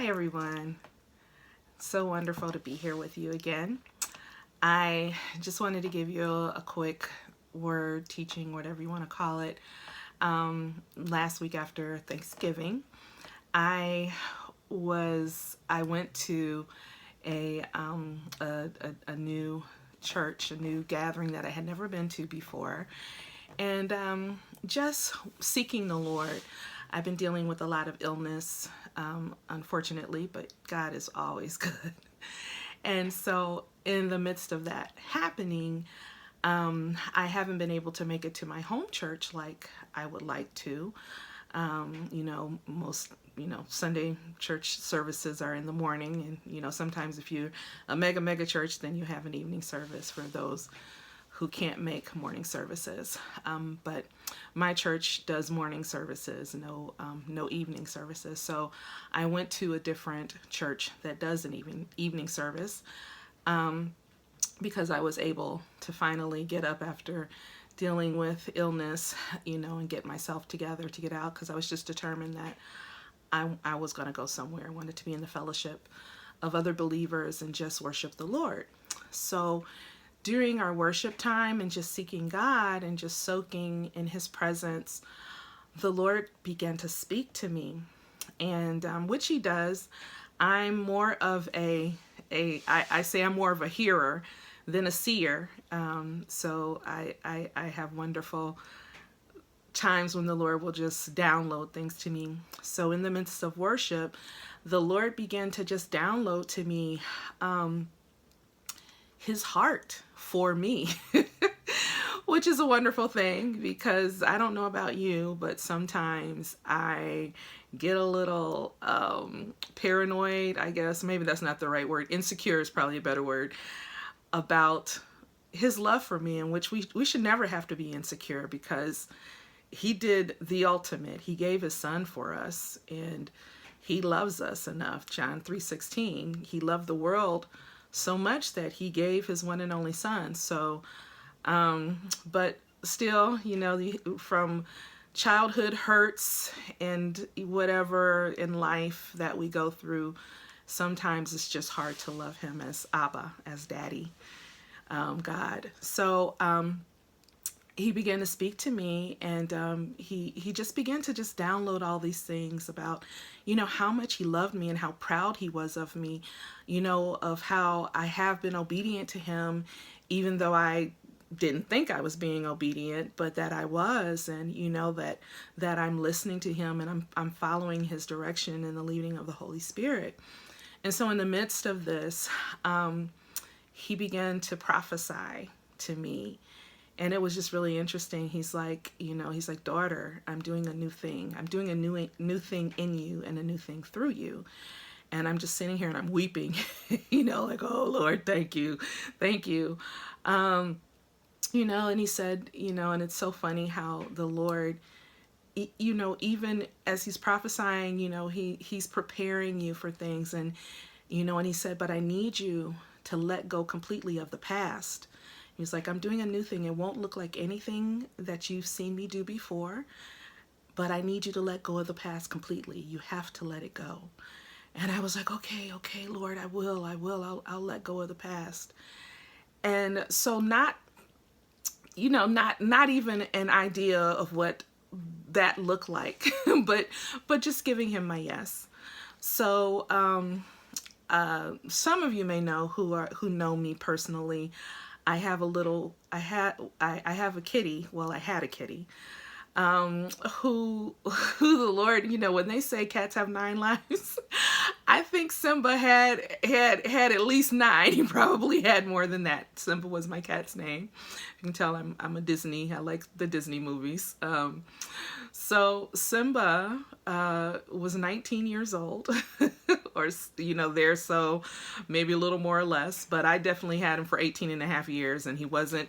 Hi everyone. So wonderful to be here with you again. I just wanted to give you a quick word, teaching, whatever you want to call it. Last week after Thanksgiving, I I went to a new church, a new gathering that I had never been to before, and just seeking the Lord. I've been dealing with a lot of illness, unfortunately, but God is always good. And so, in the midst of that happening, I haven't been able to make it to my home church like I would like to. Most Sunday church services are in the morning, and sometimes if you're a mega church, then you have an evening service for those who can't make morning services. But my church does morning services, no evening services. So I went to a different church that does an evening service, because I was able to finally get up after dealing with illness, and get myself together to get out, because I was just determined that I was going to go somewhere. I wanted to be in the fellowship of other believers and just worship the Lord. So during our worship time and just seeking God and just soaking in His presence, the Lord began to speak to me, and which He does. I'm more of I say I'm more of a hearer than a seer. So I have wonderful times when the Lord will just download things to me. So in the midst of worship, the Lord began to just download to me His heart for me, which is a wonderful thing, because I don't know about you, but sometimes I get a little paranoid, I guess. Maybe that's not the right word. Insecure is probably a better word, about His love for me, in which we should never have to be insecure, because He did the ultimate. He gave His Son for us, and He loves us enough. John 3:16, He loved the world so much that He gave His one and only Son. So, but still, from childhood hurts and whatever in life that we go through, sometimes it's just hard to love Him as Abba, as Daddy, God. So He began to speak to me, and he just began to just download all these things about, how much He loved me and how proud He was of me, of how I have been obedient to Him, even though I didn't think I was being obedient, but that I was, and that I'm listening to Him, and I'm following His direction and the leading of the Holy Spirit. And so in the midst of this, He began to prophesy to me. And it was just really interesting. He's like, daughter, I'm doing a new thing. I'm doing a new thing in you and a new thing through you. And I'm just sitting here and I'm weeping, like, oh Lord, thank you. Thank you. And He said, and it's so funny how the Lord, even as He's prophesying, He's preparing you for things. And, and He said, but I need you to let go completely of the past. He's like, I'm doing a new thing. It won't look like anything that you've seen me do before, but I need you to let go of the past completely. You have to let it go. And I was like, okay, Lord, I will. I'll let go of the past. And so not even an idea of what that looked like, but just giving Him my yes. So some of you may know who know me personally. I have a kitty. Well, I had a kitty, who the Lord, when they say cats have 9 lives, I think Simba had at least 9. He probably had more than that. Simba was my cat's name. You can tell I'm a Disney. I like the Disney movies. So Simba was 19 years old, or there, so maybe a little more or less. But I definitely had him for 18 and a half years, and he was a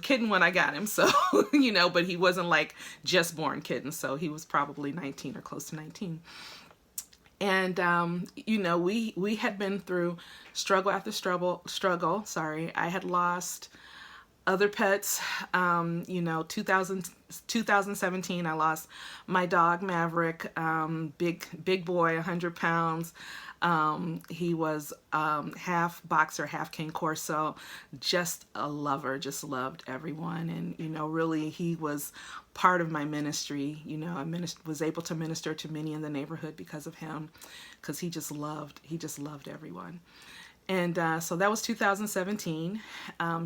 kitten when I got him. So but he wasn't like just born kitten. So he was probably 19 or close to 19. And we had been through struggle after struggle. Sorry, I had lost Other pets, 2017, I lost my dog Maverick, big boy, 100 pounds. He was half boxer, half King Corso, just a lover, just loved everyone. And, really he was part of my ministry. I was able to minister to many in the neighborhood because of him, because he just loved everyone. And so that was 2017.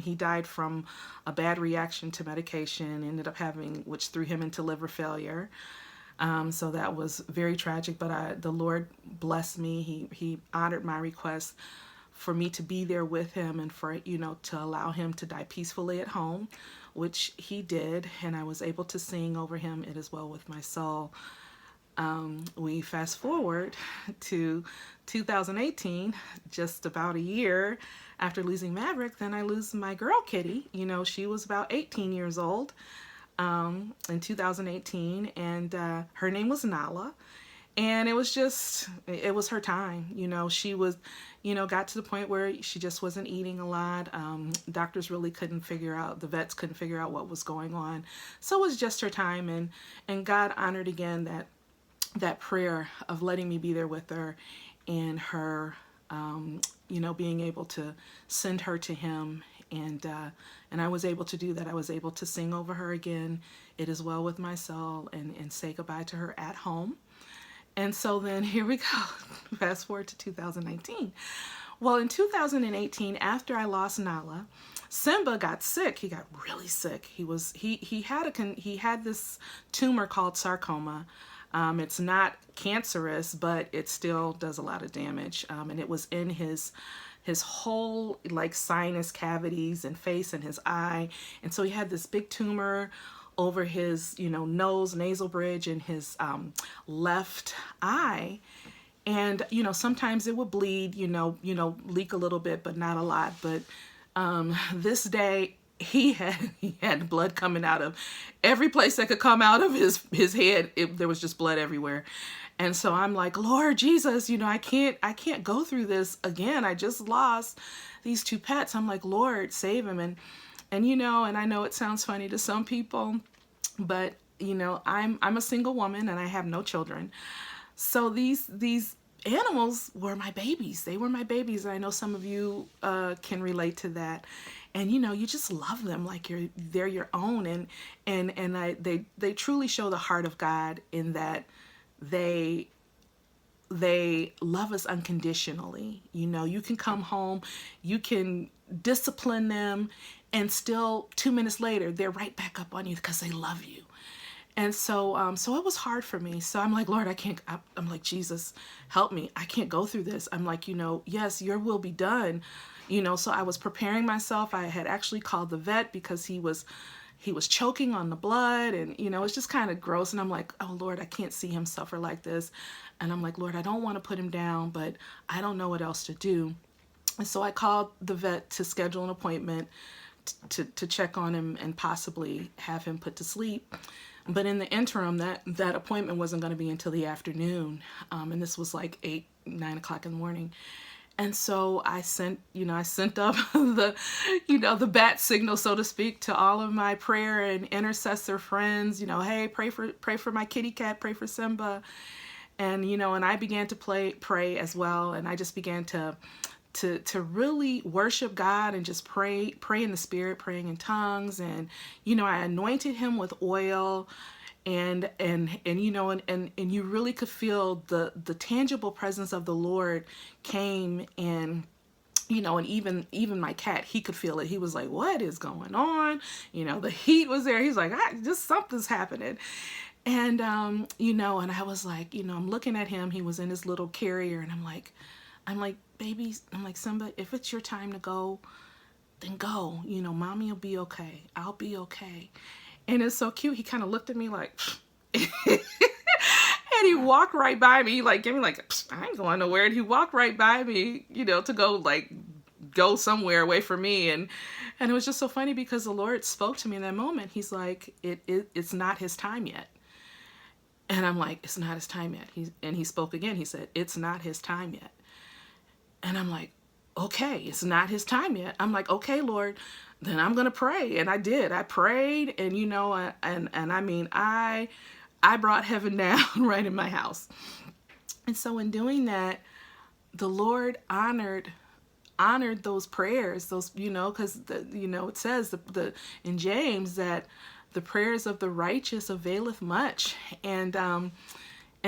He died from a bad reaction to medication, which threw him into liver failure. So that was very tragic, but the Lord blessed me. He honored my request for me to be there with him and for, to allow him to die peacefully at home, which he did. And I was able to sing over him, "It Is Well With My Soul." We fast forward to 2018, just about a year after losing Maverick. Then I lose my girl Kitty. She was about 18 years old in 2018, and her name was Nala. And it was her time. She was, got to the point where she just wasn't eating a lot. Doctors really the vets couldn't figure out what was going on. So it was just her time, and God honored again that prayer of letting me be there with her, and her, being able to send her to him. And I was able to do that. I was able to sing over her again, "It Is Well With My Soul," and say goodbye to her at home. And so then here we go, fast forward to 2019. Well, in 2018, after I lost Nala, Simba got sick. He got really sick. He had this tumor called sarcoma. It's not cancerous, but it still does a lot of damage. And it was in his whole sinus cavities and face and his eye. And so he had this big tumor over his, nose, nasal bridge, and his left eye. And, sometimes it would bleed, leak a little bit, but not a lot. But this day, he had blood coming out of every place that could come out of his head. There was just blood everywhere. And so I'm like, "Lord Jesus, I can't go through this again. I just lost these two pets." I'm like, "Lord, save him." And I know it sounds funny to some people, but I'm a single woman and I have no children. So these animals were my babies. They were my babies. And I know some of you can relate to that. And you just love them like they're your own. And they truly show the heart of God in that they love us unconditionally. You can come home, you can discipline them, and still 2 minutes later they're right back up on you because they love you. And so it was hard for me. So I'm like, "Lord, I can't." I'm like, "Jesus, help me. I can't go through this." I'm like, "Yes, your will be done." So I was preparing myself. I had actually called the vet because he was choking on the blood, and it's just kind of gross. And I'm like, "Oh Lord, I can't see him suffer like this." And I'm like, "Lord, I don't want to put him down, but I don't know what else to do." And so I called the vet to schedule an appointment to check on him and possibly have him put to sleep. But in the interim, that appointment wasn't going to be until the afternoon. And this was like 8, 9 o'clock in the morning. And so I sent up the bat signal, so to speak, to all of my prayer and intercessor friends. Hey, pray for my kitty cat, pray for Simba, and and I began to pray as well, and I just began to really worship God and just pray in the Spirit, praying in tongues, and I anointed him with oil. And you really could feel the tangible presence of the Lord came, and and even my cat, he could feel it. He was like, "What is going on?" The heat was there. He's like, just something's happening. And and I was like, I'm looking at him. He was in his little carrier, and I'm like, "Baby," I'm like, "Simba, if it's your time to go, then go. Mommy will be okay. I'll be okay." And it's so cute. He kind of looked at me like, and he walked right by me, give me "I ain't going nowhere." And he walked right by me, to go somewhere away from me. And it was just so funny because the Lord spoke to me in that moment. He's like, it's not his time yet. And I'm like, "It's not his time yet." He spoke again. He said, "It's not his time yet." And I'm like, "Okay, it's not his time yet." I'm like, "Okay, Lord, then I'm going to pray. And I did. I prayed, and and I mean, I brought heaven down right in my house. And so in doing that, the Lord honored those prayers, those, because it says the in James that the prayers of the righteous availeth much. And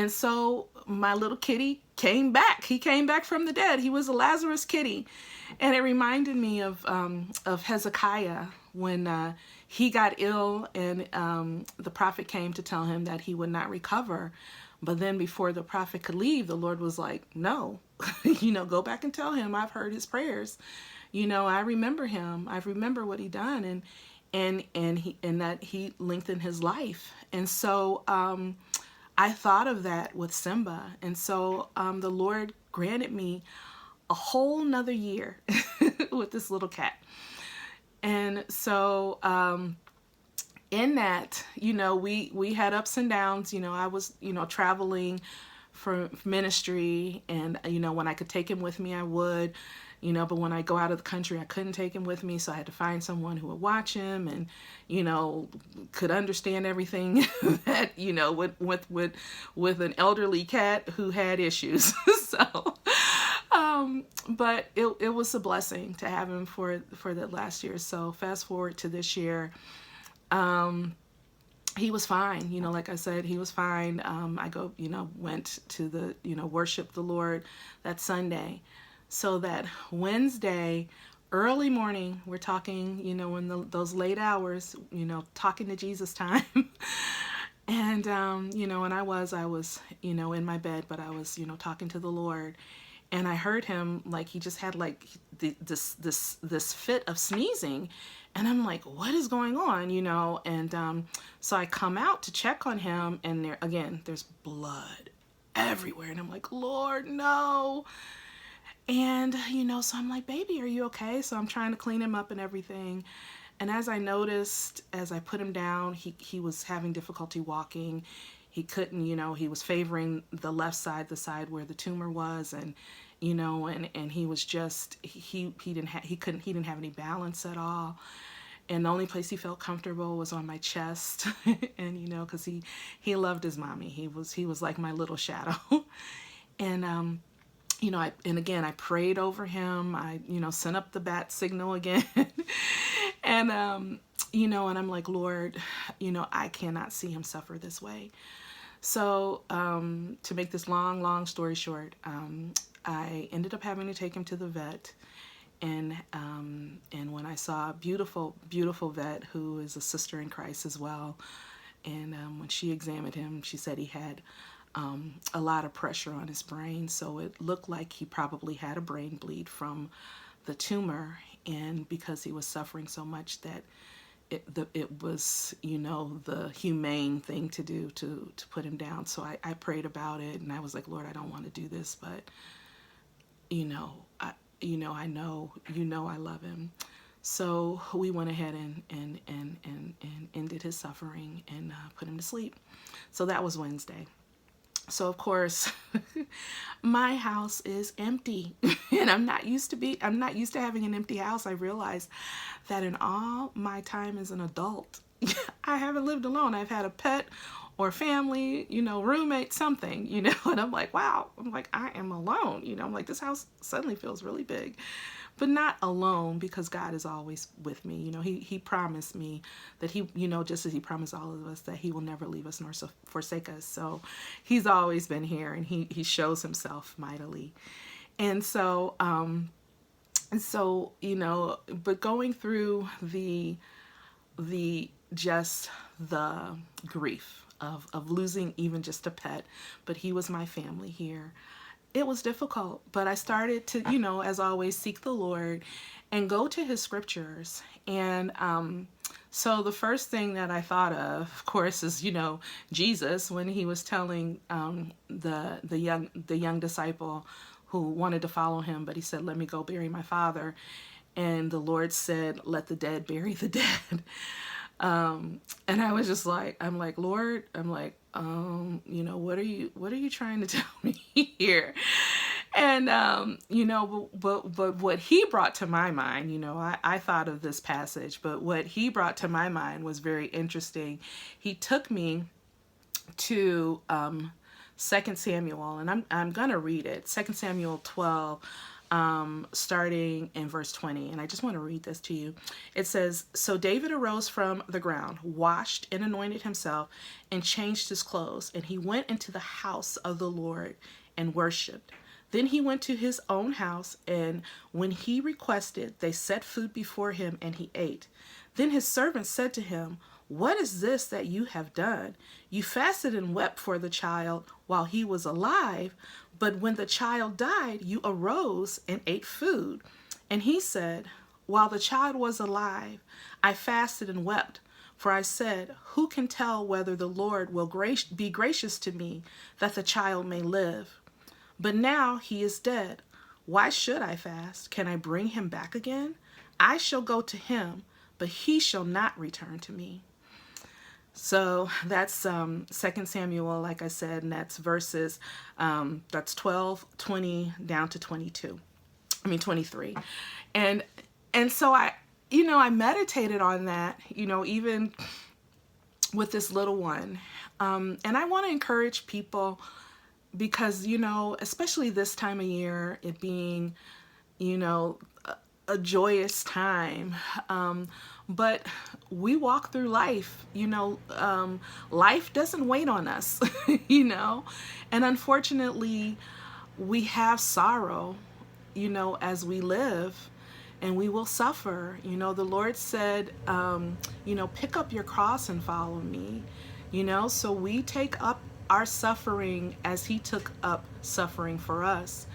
so my little kitty came back. He came back from the dead. He was a Lazarus kitty. And it reminded me of Hezekiah when he got ill, and the prophet came to tell him that he would not recover. But then before the prophet could leave, the Lord was like, no, go back and tell him I've heard his prayers. I remember him. I remember what he done, and that he lengthened his life. And so I thought of that with Simba. And so the Lord granted me a whole nother year with this little cat. And so in that, we had ups and downs. I was, traveling for ministry, and, when I could take him with me, I would, but when I go out of the country, I couldn't take him with me. So I had to find someone who would watch him and, could understand everything that, with an elderly cat who had issues. So, but it was a blessing to have him for that last year. So fast forward to this year, he was fine. Like I said, he was fine. I went to the, worship the Lord that Sunday. So that Wednesday, early morning, we're talking, in those late hours, talking to Jesus time. And, and I was, in my bed, but I was, talking to the Lord. And I heard him, like, he just had like this fit of sneezing. And I'm like, what is going on? And so I come out to check on him, and there's blood everywhere. And I'm like, Lord, no. And, so I'm like, baby, are you okay? So I'm trying to clean him up and everything. And as I noticed, as I put him down, he was having difficulty walking. He couldn't, he was favoring the left side, the side where the tumor was. And, and he was just, he didn't have any balance at all. And the only place he felt comfortable was on my chest. And, cause he loved his mommy. He was like my little shadow. And, I prayed over him. I, sent up the bat signal again. And, and I'm like, Lord, I cannot see him suffer this way. So, to make this long story short, I ended up having to take him to the vet. And when I saw a beautiful vet who is a sister in Christ as well, and when she examined him, she said he had a lot of pressure on his brain, so it looked like he probably had a brain bleed from the tumor, and because he was suffering so much that it was, the humane thing to do to put him down. So I prayed about it, and I was like, Lord, I don't want to do this, but I know, I love him. So we went ahead and ended his suffering and put him to sleep. So that was Wednesday. So of course, my house is empty, and I'm not used to having an empty house. I realized that in all my time as an adult, I haven't lived alone. I've had a pet or family, roommate, something, and I'm like, wow, I am alone. I'm like, this house suddenly feels really big, but not alone, because God is always with me. He promised me that he, just as he promised all of us, that he will never leave us nor forsake us. So he's always been here, and he shows himself mightily. And so, but going through the grief of losing even just a pet, but he was my family here. It was difficult, but I started to, as always, seek the Lord and go to his scriptures. And so the first thing that I thought of course, is, Jesus, when he was telling the young disciple who wanted to follow him, but he said, let me go bury my father. And the Lord said, let the dead bury the dead. And I was just like, I'm like, Lord, what are you trying to tell me here? And but what he brought to my mind, I thought of this passage, but what he brought to my mind was very interesting. He took me to 2 Samuel, and I'm gonna read it. 2 Samuel 12, starting in verse 20, and I just want to read this to you. It says, "So David arose from the ground, washed and anointed himself, and changed his clothes, and he went into the house of the Lord and worshipped. Then he went to his own house, and when he requested, they set food before him, and he ate. Then his servants said to him, 'What is this that you have done? You fasted and wept for the child while he was alive, but when the child died, you arose and ate food.' And he said, 'While the child was alive, I fasted and wept, for I said, who can tell whether the Lord will be gracious to me that the child may live? But now he is dead. Why should I fast? Can I bring him back again? I shall go to him, but he shall not return to me.'" So that's 2 Samuel, like I said, and that's verses, that's 12, 20 down to 23. And so I meditated on that, even with this little one. And I want to encourage people because, especially this time of year, it being, a joyous time. But we walk through life, life doesn't wait on us, and unfortunately we have sorrow, as we live, and we will suffer. The Lord said, pick up your cross and follow me, so we take up our suffering as he took up suffering for us.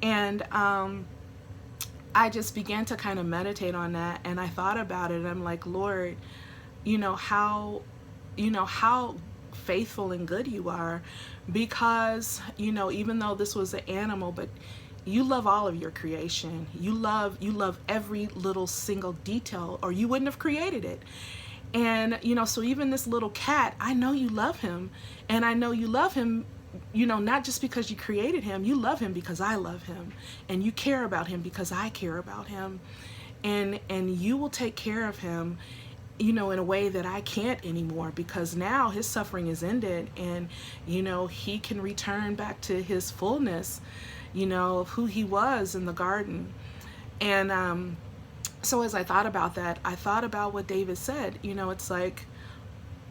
And I just began to kind of meditate on that, and I thought about it. I'm like, Lord, how faithful and good you are, because even though this was an animal, but you love all of your creation. You love every little single detail, or you wouldn't have created it. And so even this little cat, I know you love him, and I know you love him, not just because you created him. You love him because I love him, and you care about him because I care about him, and you will take care of him, in a way that I can't anymore, because now his suffering is ended, and he can return back to his fullness, of who he was in the garden. And so as I thought about that, I thought about what David said. It's like,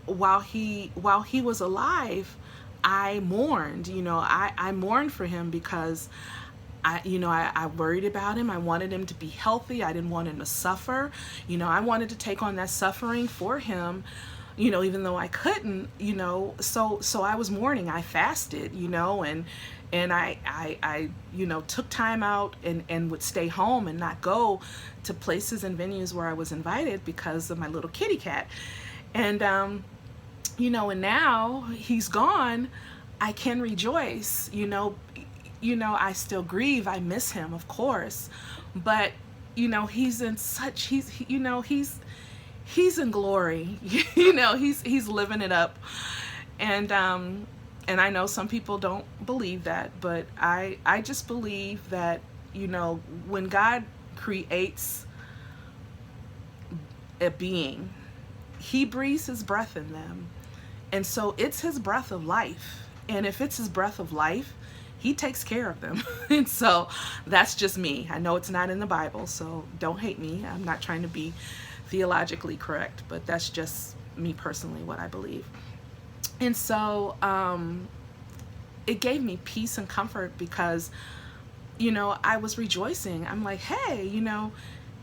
while he was alive, I mourned. I mourned for him because I worried about him. I wanted him to be healthy. I didn't want him to suffer. I wanted to take on that suffering for him, even though I couldn't, so I was mourning. I fasted, and I took time out and would stay home and not go to places and venues where I was invited because of my little kitty cat. And and now he's gone, I can rejoice. I still grieve. I miss him, of course, but he's in such he's in glory. He's living it up, and I know some people don't believe that, but I just believe that when God creates a being, he breathes his breath in them. And so it's his breath of life. And if it's his breath of life, he takes care of them. And so that's just me. I know it's not in the Bible, so don't hate me. I'm not trying to be theologically correct, but that's just me personally, what I believe. And so it gave me peace and comfort because, I was rejoicing. I'm like, hey,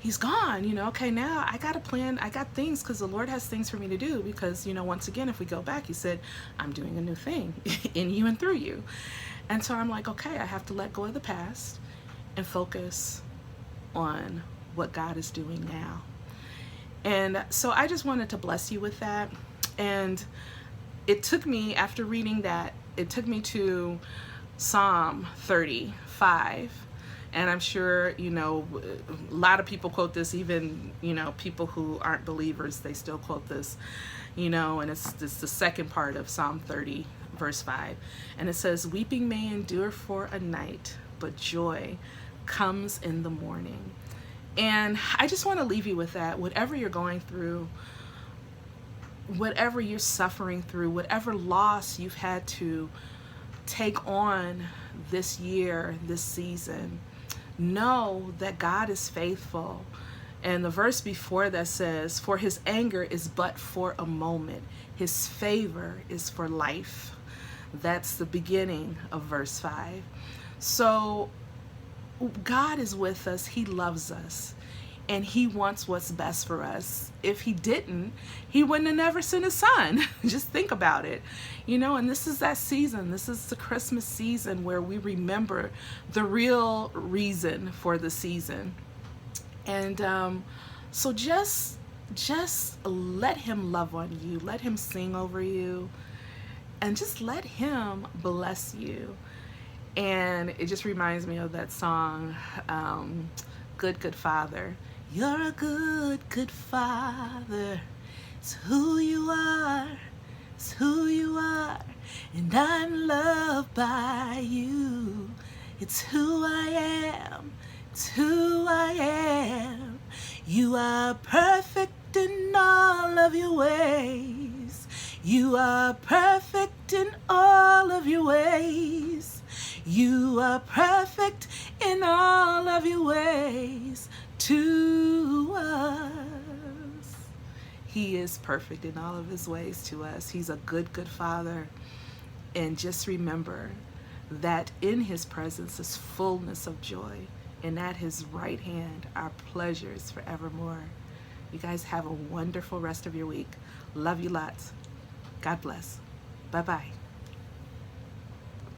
he's gone, okay, now I got a plan. I got things, because the Lord has things for me to do, because, once again, if we go back, he said, I'm doing a new thing in you and through you. And so I'm like, okay, I have to let go of the past and focus on what God is doing now. And so I just wanted to bless you with that. And it took me, after reading that, it took me to Psalm 35. And I'm sure, a lot of people quote this, even, people who aren't believers, they still quote this, and it's the second part of Psalm 30, verse 5. And it says, weeping may endure for a night, but joy comes in the morning. And I just want to leave you with that. Whatever you're going through, whatever you're suffering through, whatever loss you've had to take on this year, this season, know that God is faithful. And the verse before that says, for his anger is but for a moment, his favor is for life. That's the beginning of verse 5. So God is with us. He loves us. And he wants what's best for us. If he didn't, he wouldn't have never sent his son. Just think about it. And this is that season. This is the Christmas season where we remember the real reason for the season. And so just let him love on you. Let him sing over you. And just let him bless you. And it just reminds me of that song, Good, Good Father. You're a good, good father. It's who you are. It's who you are. And I'm loved by you. It's who I am. It's who I am. You are perfect in all of your ways. You are perfect in all of your ways. You are perfect in all of your ways to us. He is perfect in all of his ways to us. He's a good, good father. And just remember that in his presence is fullness of joy. And at his right hand are pleasures forevermore. You guys have a wonderful rest of your week. Love you lots. God bless. Bye-bye.